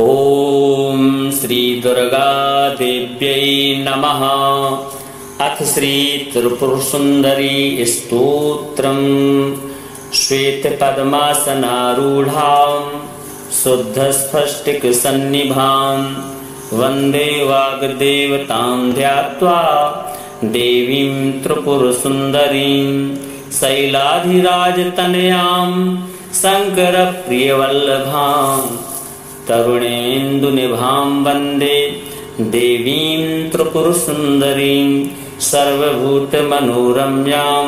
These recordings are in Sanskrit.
ओम श्री दुर्गा देव्यै नमः। अथ श्री त्रिपुर सुंदरी स्तोत्रम्। श्वेत पद्मासनारूढ़ां शुद्ध स्फटिक सन्निभां वंदे वाग्देवतां ध्यात्वा देवीं त्रिपुर सुंदरीं शैलाधिराजतनयां शंकर प्रियवल्लभां तरुणेन्दुनिभां वंदे देवीं त्रिपुर सुंदरीं सर्वभूतमनोरम्यां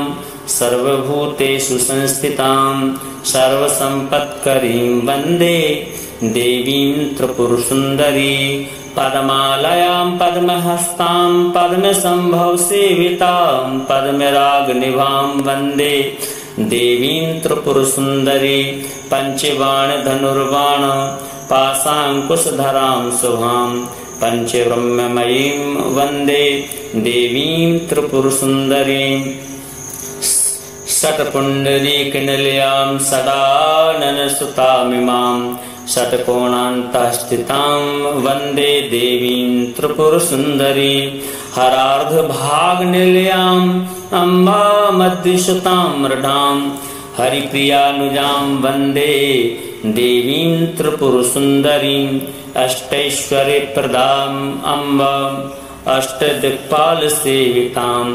सर्वभूतेषु संस्थितां सर्वसम्पत्करीं वंदे देवीं त्रिपुर सुंदरी पद्मालयां पद्महस्तां पद्मसंभव सेवितां पद्मरागनिभां वंदे देवीं त्रिपुर सुंदरी पंचबाण धनुर्बाण पाशांकुशधरां शुभां पंचब्रह्ममयीं वंदे देवीं त्रिपुर सुंदरीं षट्पुण्डरीकनिलयां षडाननसुतामिमां षट्कोणान्तःस्थितां वंदे देवीं त्रिपुर सुंदरी हरार्धभागनिलयां अम्बा मध्यसुतां मृडां हरिप्रियानुजां वंदे देवीं त्रिपुर सुंदरीं अष्टैश्वर्यप्रदां अम्बा अष्टदिक्पालसेवितां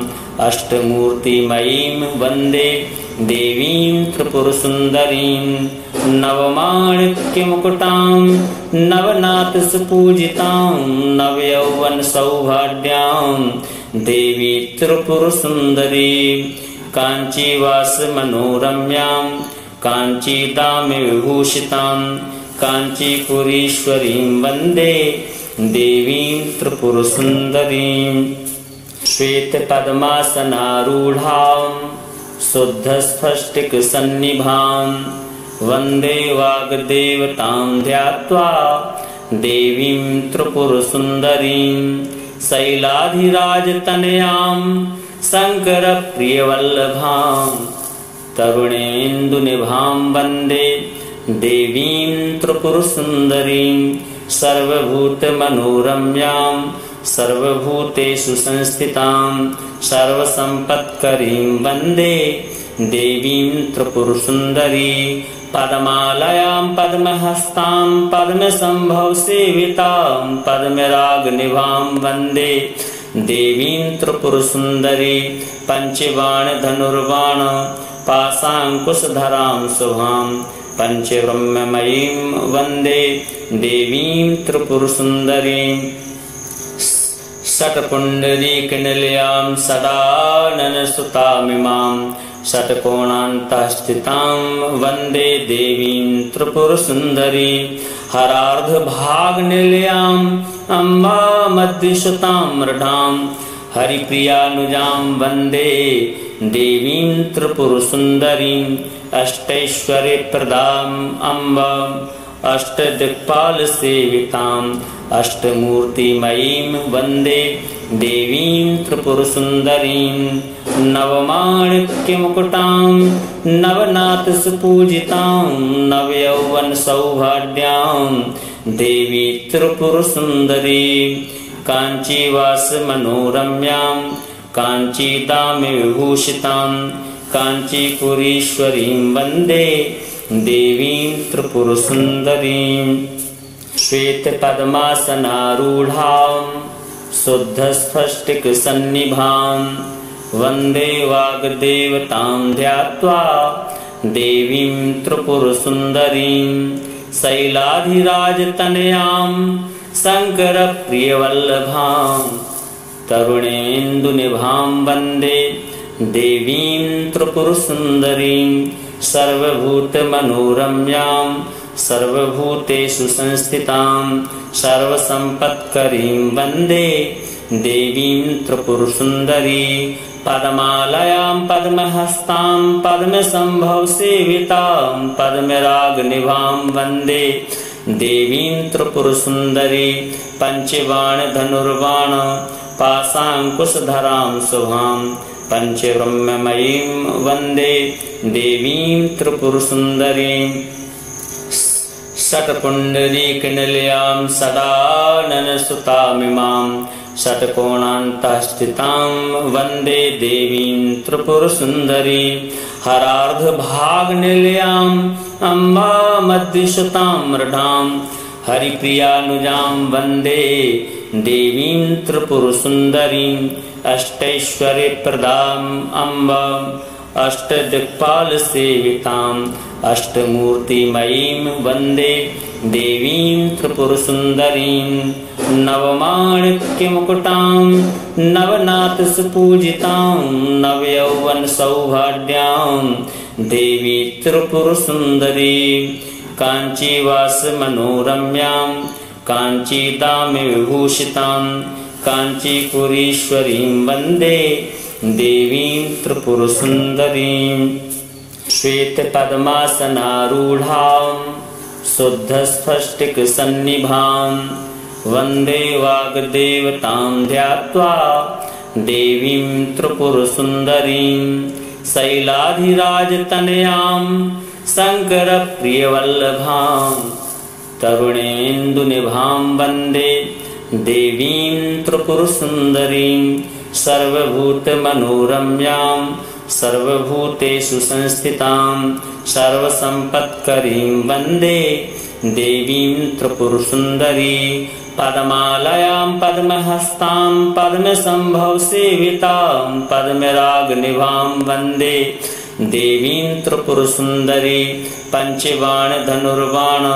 अष्टमूर्तिमयीं वंदे देवीं त्रिपुर सुंदरीं नवमाणिक्यमुकुटां नवनाथसुपूजितां नवयौवनसौभाग्यां देवी त्रिपुर सुंदरी काञ्चीवासमनोरम्यां काञ्चीदामविभूषितां काञ्चीपुरीश्वरीं वंदे देवीं त्रिपुर सुंदरीं श्वेतपद्मासनारूढ़ां शुद्धस्फटिक सन्निभां वंदे वाग्देवतां ध्यात्वा देवीं त्रिपुर सुंदरीं शैलाधिराजतनयां शंकर प्रियवल्लभां तरुणेन्दुनिभां वंदे देवीं त्रिपुर सुंदरीं सर्वभूतमनोरम्यां सर्वभूतेषु संस्थितां सर्वसम्पत्करीं वंदे देवीं त्रिपुर सुंदरी पद्मालयां पद्महस्तां पद्मसंभव सेवितां पद्मरागनिभां वंदे देवीं त्रिपुर सुंदरी पंचबाण धनुर्बाण पाशांकुशधरां शुभां पंचब्रह्ममयीं वंदे देवीं त्रिपुर सुंदरीं षट्पुण्डरीकनिलयां षडाननसुतामिमां षट्कोणान्तःस्थितां वंदे देवीं त्रिपुर सुंदरी हरार्धभागनिलयां अम्बा मध्यसुतां मृडां हरिप्रियानुजां वंदे देवीं त्रिपुर सुंदरीं अष्टैश्वर्यप्रदां अम्बा अष्टदिक्पालसेवितां अष्टमूर्तिमयीं वंदे देवीं त्रिपुर सुंदरीं नवमाणिक्यमुकुटां नवनाथसुपूजितां नवयौवनसौभाग्यां देवी त्रिपुर सुंदरी काञ्चीवासमनोरम्यां काञ्चीदामविभूषितां काञ्चीपुरीश्वरीं वंदे देवीं त्रिपुर सुंदरीं श्वेतपद्मासनारूढ़ां शुद्धस्फटिक सन्निभां वंदे वाग्देवतां ध्यात्वा देवीं त्रिपुर सुंदरीं शैलाधिराजतनयां शंकर प्रियवल्लभां तरुणेन्दुनिभां वंदे देवीं त्रिपुर सुंदरीं सर्वभूतमनोरम्यां सर्वभूतेषु संस्थितां सर्वसम्पत्करीं वंदे देवीं त्रिपुर सुंदरी पद्मालयां पद्महस्तां पद्मसंभव सेवितां पद्मरागनिभां वंदे देवीं त्रिपुर सुंदरी पंचबाण धनुर्बाण पाशांकुशधरां शुभां पंचब्रह्ममयीं वंदे देवीं त्रिपुर सुंदरीं षट्पुण्डरीकनिलयां सदाननसुतामिमां षट्कोणान्तः स्थितां वन्दे देवीं त्रिपुरसुन्दरी हरार्धभागनिलयाम् अम्बामद्रिसुतां मृडां हरिप्रियानुजां वन्दे देवीं त्रिपुरसुन्दरीं अष्टैश्वर्यप्रदाम् अम्बाम् अष्टदिक्पालसेविताम् अष्टमूर्तिमयीं वन्दे देवीं त्रिपुरसुन्दरीं नवमाणिक्यमुकुटां नवनाथसुपूजितां नवयौवनसौभाग्यां देवी त्रिपुरसुन्दरी काञ्चीवासमनोरम्यां काञ्चीदामविभूषितां काञ्चीपुरीश्वरीं वन्दे देवीं त्रिपुरसुन्दरीं श्वेतपद्मासनारूढां शुद्धस्फटिकसन्निभां वन्दे वाग्देवतां ध्यात्वा देवीं त्रिपुरसुन्दरीं शैलाधिराजतनयां शङ्करप्रियवल्लभां तरुणेन्दुनिभां वन्दे देवीं त्रिपुरसुन्दरीं सर्वभूतमनोरम्यां सर्वभूतेषु संस्थितां सर्वसम्पत्करीं वन्दे देवीं त्रिपुरसुन्दरी पद्मालयां पद्महस्तां पद्मसम्भवसेवितां पद्मरागनिभां वन्दे देवीं त्रिपुरसुन्दरी पञ्चबाणधनुर्बाण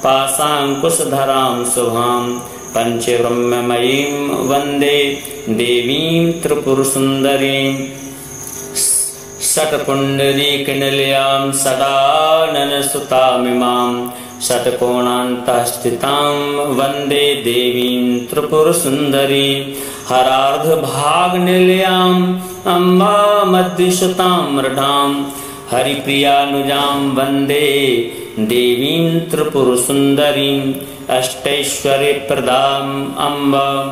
पाशाङ्कुशधरां शुभां पञ्चब्रह्ममयीं वन्दे देवीं त्रिपुरसुन्दरीं षट्पुण्डरीकनिलयां सदाननसुतामिमां षट्कोणान्तः स्थितां वन्दे देवीं त्रिपुरसुन्दरी हरार्धभागनिलयाम् अम्बामद्रिसुतां मृडां हरिप्रियानुजां वन्दे देवीं त्रिपुरसुन्दरीं अष्टैश्वर्यप्रदाम् अम्बाम्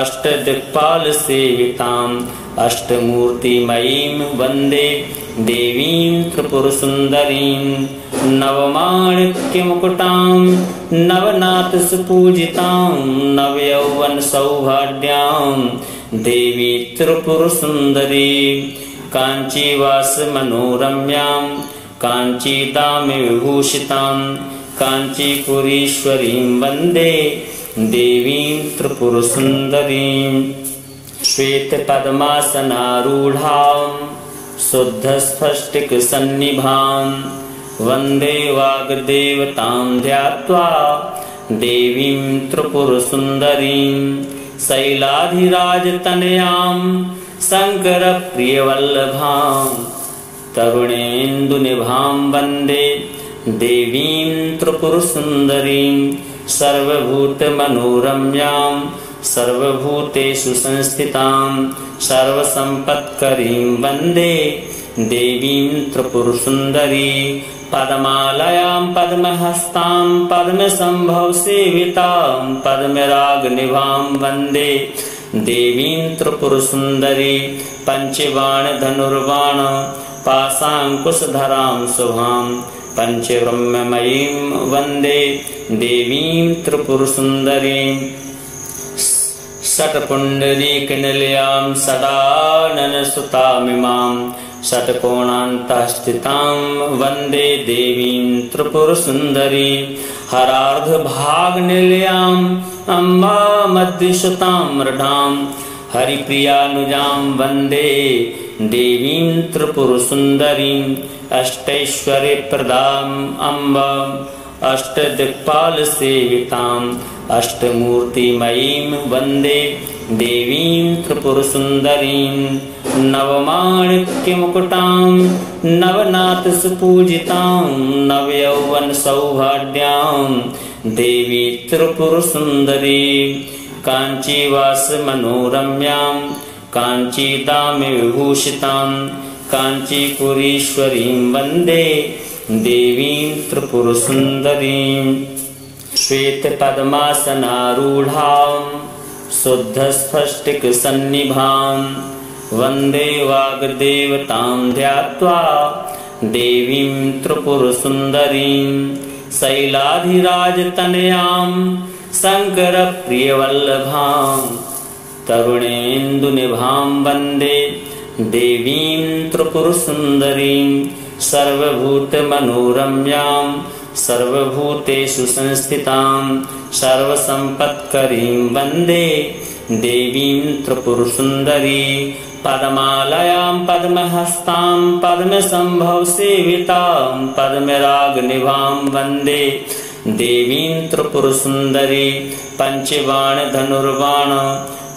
अष्टदिक्पालसेविताम् अष्टमूर्तिमयीं वन्दे देवीं त्रिपुरसुन्दरीं नवमाणिक्यमुकुटां नवनाथसुपूजितां नवयौवनसौभाग्यां देवी त्रिपुरसुन्दरी काञ्चीवासमनोरम्यां काञ्चीदामविभूषितां काञ्चीपुरीश्वरीं वन्दे देवीं त्रिपुरसुन्दरीं श्वेतपद्मासनारूढां शुद्धस्फटिकसन्निभां वन्दे वाग्देवतां ध्यात्वा देवीं त्रिपुरसुन्दरीं शैलाधिराजतनयां शङ्करप्रियवल्लभां तरुणेन्दुनिभां वन्दे देवीं त्रिपुरसुन्दरीं सर्वभूतमनोरम्यां सर्वभूतेषु संस्थितां सर्वसम्पत्करीं वन्दे देवीं त्रिपुरसुन्दरी पद्मालयां पद्महस्तां पद्मसम्भवसेवितां पद्मरागनिभां वन्दे देवीं त्रिपुरसुन्दरी पञ्चबाणधनुर्बाण पाशाङ्कुशधरां शुभां पञ्चब्रह्ममयीं वन्दे देवीं त्रिपुरसुन्दरीं षट्पुण्डरीकनिलयां सदाननसुतामिमां षट्कोणान्तः स्थितां वन्दे देवीं त्रिपुरसुन्दरी हरार्धभागनिलयाम् अम्बामद्रिसुतां मृडां हरिप्रियानुजां वन्दे देवीं त्रिपुरसुन्दरीं अष्टैश्वर्यप्रदाम् अम्बाम् अष्टदिक्पालसेविताम् अष्टमूर्तिमयीं वन्दे देवीं त्रिपुरसुन्दरीं नवमाणिक्यमुकुटां नवनाथसुपूजितां नवयौवनसौभाग्यां देवी त्रिपुरसुन्दरी काञ्चीवासमनोरम्यां काञ्चीदामविभूषितां काञ्चीपुरीश्वरीं वन्दे देवीं त्रिपुरसुन्दरीं श्वेतपद्मासनारूढां शुद्धस्फटिकसन्निभां वन्दे वाग्देवतां ध्यात्वा देवीं त्रिपुरसुन्दरीं शैलाधिराजतनयां शङ्करप्रियवल्लभां तरुणेन्दुनिभां वन्दे देवीं त्रिपुरसुन्दरीं सर्वभूतमनोरम्यां सर्वभूतेषु संस्थितां सर्वसम्पत्करीं वन्दे देवीं त्रिपुरसुन्दरी पद्मालयां पद्महस्तां पद्मसम्भवसेवितां पद्मरागनिभां वन्दे देवीं त्रिपुरसुन्दरी पञ्चबाणधनुर्बाण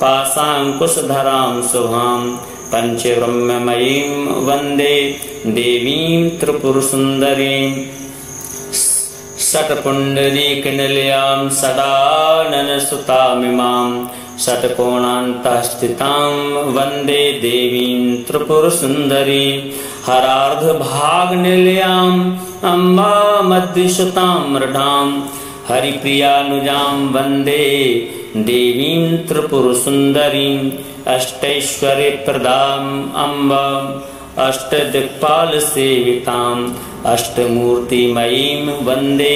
पाशाङ्कुशधरां शुभां पञ्चब्रह्ममयीं वन्दे देवीं त्रिपुरसुन्दरीं षट्पुण्डरीकनिलयां षडाननसुतामिमां षट्कोणान्तःस्थितां वन्दे देवीं त्रिपुरसुन्दरी हरार्धभागनिलयाम् अम्बामद्रिसुतां मृडां हरिप्रियानुजां वन्दे देवीं त्रिपुरसुन्दरीं अष्टैश्वर्यप्रदाम् अम्बाम् अष्टदिक्पालसेविताम् अष्टमूर्तिमयीं वन्दे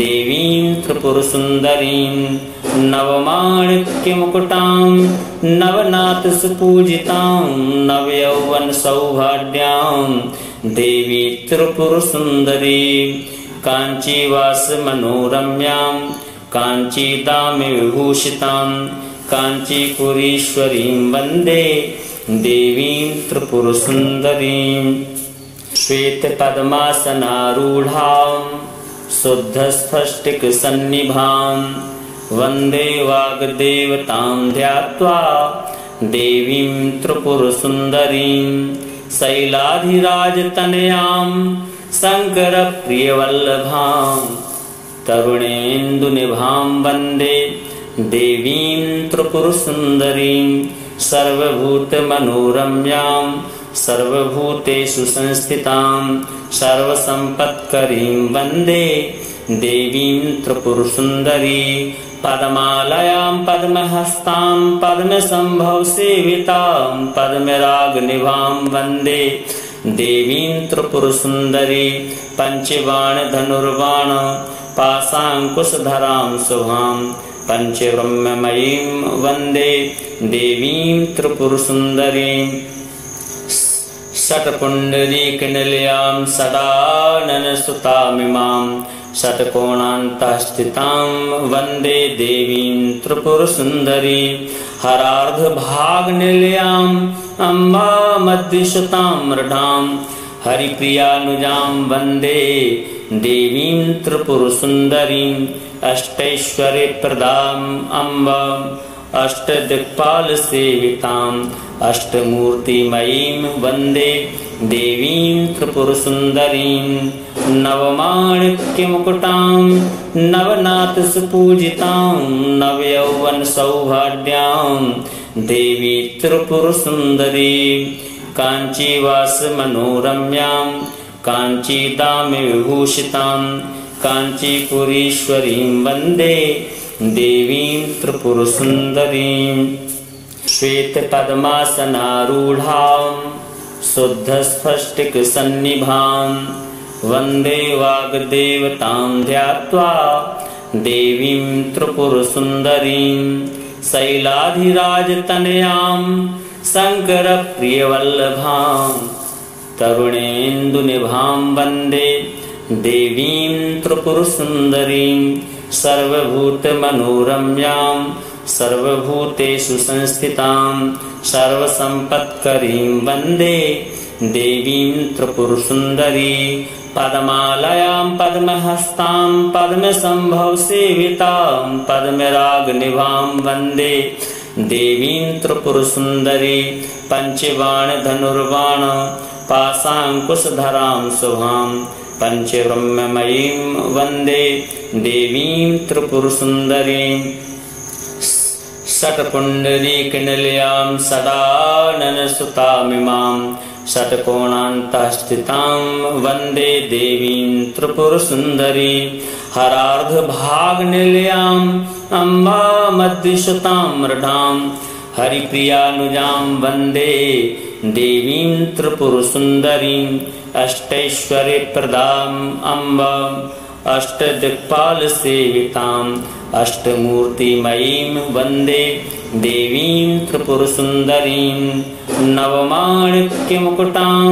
देवीं त्रिपुरसुन्दरीं नवमाणिक्यमुकुटां नवनाथसुपूजितां नवयौवनसौभाग्यां देवी त्रिपुरसुन्दरी काञ्चीवासमनोरम्यां काञ्चीदामविभूषितां काञ्चीपुरीश्वरीं वन्दे देवीं त्रिपुरसुन्दरीं श्वेतपद्मासनारूढां शुद्धस्फटिकसन्निभां वन्दे वाग्देवतां ध्यात्वा देवीं त्रिपुरसुन्दरीं शैलाधिराजतनयां शङ्करप्रियवल्लभां तरुणेन्दुनिभां वन्दे देवीं त्रिपुरसुन्दरीं सर्वभूतमनोरम्यां सर्वभूतेषु संस्थितां सर्वसम्पत्करीं वन्दे देवीं त्रिपुरसुन्दरी पद्मालयां पद्महस्तां पद्मसम्भवसेवितां पद्मरागनिभां वन्दे देवीं त्रिपुरसुन्दरी पञ्चबाणधनुर्बाण पाशाङ्कुशधरां शुभां पञ्चब्रह्ममयीं वन्दे देवीं त्रिपुरसुन्दरीं षट्पुण्डरीकनिलयां षडाननसुतामिमां षट्कोणान्तःस्थितां वन्दे देवीं त्रिपुरसुन्दरी हरार्धभागनिलयाम् अम्बामद्रिसुतां मृडां हरिप्रियानुजां वन्दे देवीं त्रिपुरसुन्दरीं अष्टैश्वर्यप्रदाम् अम्बाम् अष्टदिक्पालसेविताम् अष्टमूर्तिमयीं वन्दे देवीं त्रिपुरसुन्दरीं नवमाणिक्यमुकुटां नवनाथसुपूजितां नवयौवनसौभाग्यां देवी त्रिपुरसुन्दरी काञ्चीवासमनोरम्यां काञ्चीदामविभूषितां काञ्चीपुरीश्वरीं वन्दे देवीं त्रिपुरसुन्दरीं श्वेतपद्मासनारूढां शुद्धस्फटिकसन्निभां वन्दे वाग्देवतां ध्यात्वा देवीं त्रिपुरसुन्दरीं शैलाधिराजतनयां शङ्करप्रियवल्लभां तरुणेन्दुनिभां वन्दे देवीं त्रिपुरसुन्दरीं सर्वभूतमनोरम्यां सर्वभूतेषु संस्थितां सर्वसम्पत्करीं वन्दे देवीं त्रिपुरसुन्दरी पद्मालयां पद्महस्तां पद्मसम्भवसेवितां पद्मरागनिभां वन्दे देवीं त्रिपुरसुन्दरी पञ्चबाणधनुर्बाण पाशाङ्कुशधरां शुभां पञ्चब्रह्ममयीं वन्दे देवीं त्रिपुरसुन्दरीं षट्पुण्डरीकनिलयां षडाननसुतामिमां षट्कोणान्तःस्थितां वन्दे देवीं त्रिपुरसुन्दरी हरार्धभागनिलयाम् अम्बामद्रिसुतां मृडां हरिप्रियानुजां वन्दे देवीं त्रिपुरसुन्दरीं अष्टैश्वर्यप्रदाम् अम्बाम् अष्टदिक्पालसेविताम् अष्टमूर्तिमयीं वन्दे देवीं त्रिपुरसुन्दरीं नवमाणिक्यमुकुटां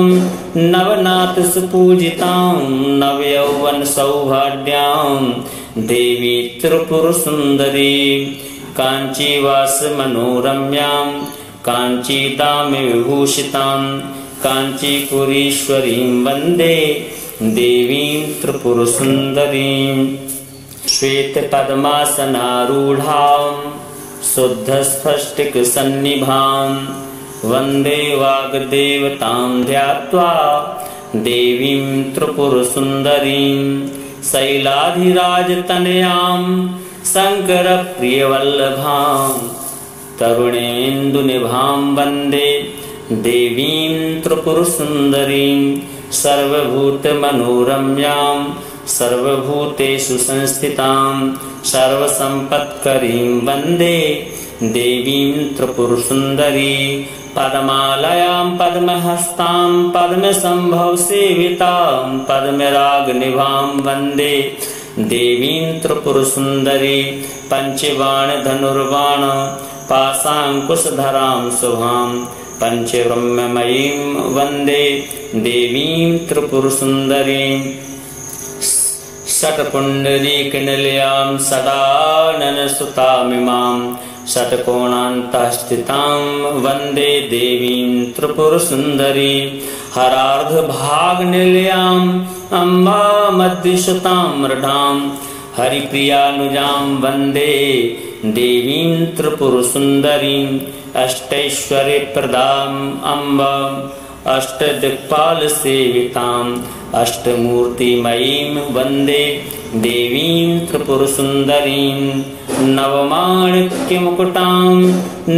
नवनाथसुपूजितां नवयौवनसौभाग्यां देवी त्रिपुरसुन्दरी काञ्चीवासमनोरम्यां काञ्चीदामविभूषितां काञ्चीपुरीश्वरीं वन्दे देवीं त्रिपुरसुन्दरीं श्वेतपद्मासनारूढां शुद्धस्फटिकसन्निभां वन्दे वाग्देवतां ध्यात्वा देवीं त्रिपुरसुन्दरीं शैलाधिराजतनयां शङ्करप्रियवल्लभां तरुणेन्दुनिभां वन्दे देवीं त्रिपुरसुन्दरीं सर्वभूतमनोरम्यां सर्वभूतेषु संस्थितां सर्वसम्पत्करीं वन्दे देवीं त्रिपुरसुन्दरी पद्मालयां पद्महस्तां पद्मसम्भवसेवितां पद्मरागनिभां वन्दे देवीं त्रिपुरसुन्दरी पञ्चबाणधनुर्बाण पाशाङ्कुशधरां शुभां पञ्चब्रह्ममयीं वन्दे देवीं त्रिपुरसुन्दरीं षट्पुण्डरीकनिलयां षडाननसुतामिमां षट्कोणान्तःस्थितां वन्दे देवीं त्रिपुरसुन्दरी हरार्धभागनिलयाम् अम्बामद्रिसुतां मृडां हरिप्रियानुजां वन्दे देवीं त्रिपुरसुन्दरीं अष्टैश्वर्यप्रदाम् अम्बाम् अष्टदिक्पालसेविताम् अष्टमूर्तिमयीं वन्दे देवीं त्रिपुरसुन्दरीं नवमाणिक्यमुकुटां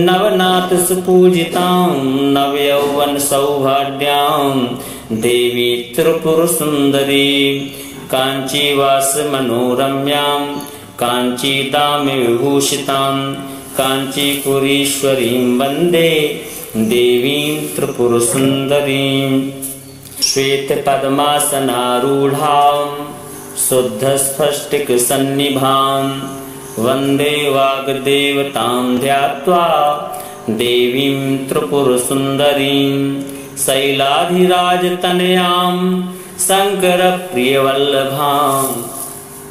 नवनाथसुपूजितां नवयौवनसौभाग्यां देवी त्रिपुरसुन्दरी काञ्चीवासमनोरम्यां काञ्चीदामविभूषितां काञ्चीपुरीश्वरीं वन्दे देवीं त्रिपुरसुन्दरीं श्वेतपद्मासनारूढां शुद्धस्फटिकसन्निभां वन्दे वाग्देवतां ध्यात्वा देवीं त्रिपुरसुन्दरीं शैलाधिराजतनयां शङ्करप्रियवल्लभां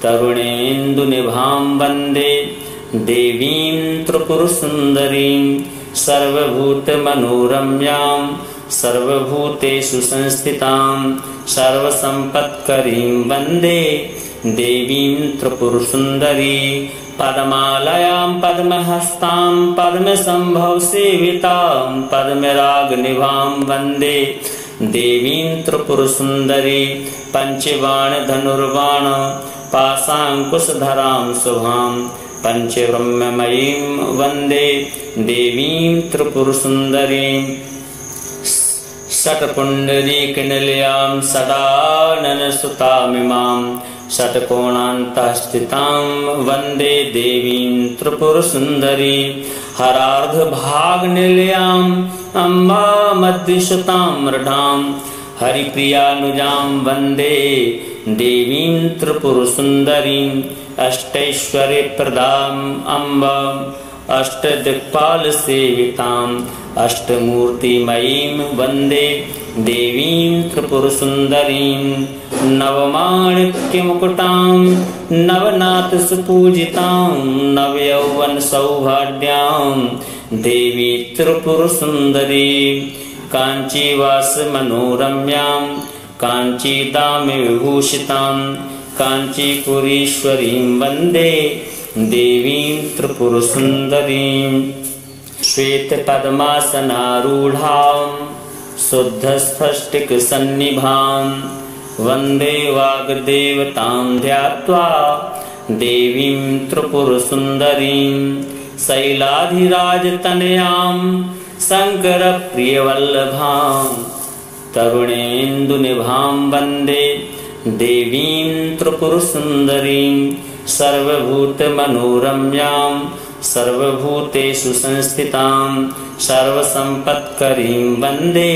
तरुणेन्दुनिभां वन्दे देवीं त्रिपुरसुन्दरीं सर्वभूतमनोरम्यां सर्वभूतेषु संस्थितां सर्वसम्पत्करीं वन्दे देवीं त्रिपुरसुन्दरी पद्मालयां पद्महस्तां पद्मसम्भवसेवितां पद्मरागनिभां वन्दे देवीं त्रिपुरसुन्दरी पञ्चबाणधनुर्बाण पाशाङ्कुशधरां शुभां पञ्चब्रह्ममयीं वन्दे देवीं त्रिपुरसुन्दरीं षट्पुण्डरीकनिलयां षडाननसुतामिमां षट्कोणान्तःस्थितां वन्दे देवीं त्रिपुरसुन्दरी हरार्धभागनिलयाम् अम्बामद्रिसुतां मृडां हरिप्रियानुजां वन्दे देवीं त्रिपुरसुन्दरीं अष्टैश्वर्यप्रदाम् अम्बाम् अष्टदिक्पालसेविताम् अष्टमूर्तिमयीं वन्दे देवीं त्रिपुरसुन्दरीं नवमाणिक्यमुकुटां नवनाथसुपूजितां नवयौवनसौभाग्यां देवी त्रिपुरसुन्दरी काञ्चीवासमनोरम्यां काञ्चीदामविभूषितां काञ्चीपुरीश्वरीं वन्दे देवीं त्रिपुरसुन्दरीं श्वेतपद्मासनारूढां शुद्धस्फटिकसन्निभां वन्दे वाग्देवतां ध्यात्वा देवीं त्रिपुरसुन्दरीं शैलाधिराजतनयां शङ्करप्रियवल्लभां तरुणेन्दुनिभां वन्दे देवीं त्रिपुरसुन्दरीं सर्वभूतमनोरम्यां सर्वभूतेषु संस्थितां सर्वसम्पत्करीं वन्दे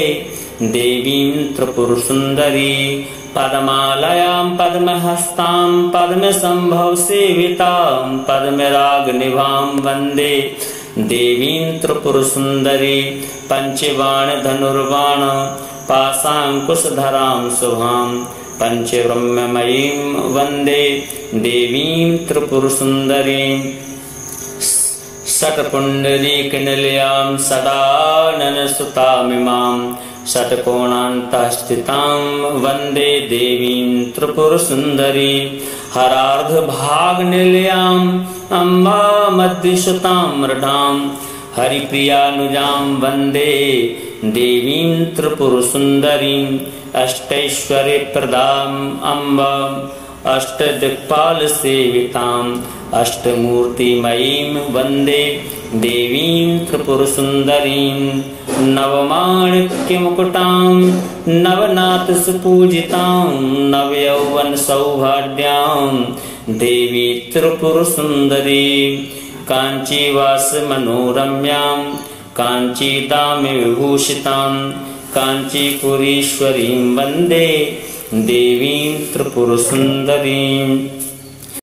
देवीं त्रिपुरसुन्दरी पद्मालयां पद्महस्तां पद्मसंभव सेवितां पद्मरागनिभां वन्दे देवीं त्रिपुरसुन्दरी पंचबाण धनुर्बाण पाशाङ्कुशधरां शुभां पंचब्रह्ममयीं वन्दे देवीं त्रिपुरसुन्दरीं षट्पुण्डरीकनिलयां षडाननसुतामिमां षट्कोणान्तःस्थितां वन्दे देवीं त्रिपुरसुन्दरी हरार्धभागनिलयाम् अम्बामद्रिसुतां मृडां हरिप्रियानुजां वन्दे देवीं त्रिपुरसुन्दरीं अष्टैश्वर्यप्रदाम् अम्बा अष्टदिक्पालसेविताम् अष्टमूर्तिमयीं वन्दे देवीं त्रिपुरसुन्दरीं नवमाणिक्यमुकुटां नवनाथसुपूजितां नवयौवनसौभाग्यां देवी त्रिपुरसुन्दरी काञ्चीवासमनोरम्यां काञ्चीदामविभूषितां काञ्चीपुरीश्वरीं वन्दे देवीं त्रिपुरसुन्दरीं।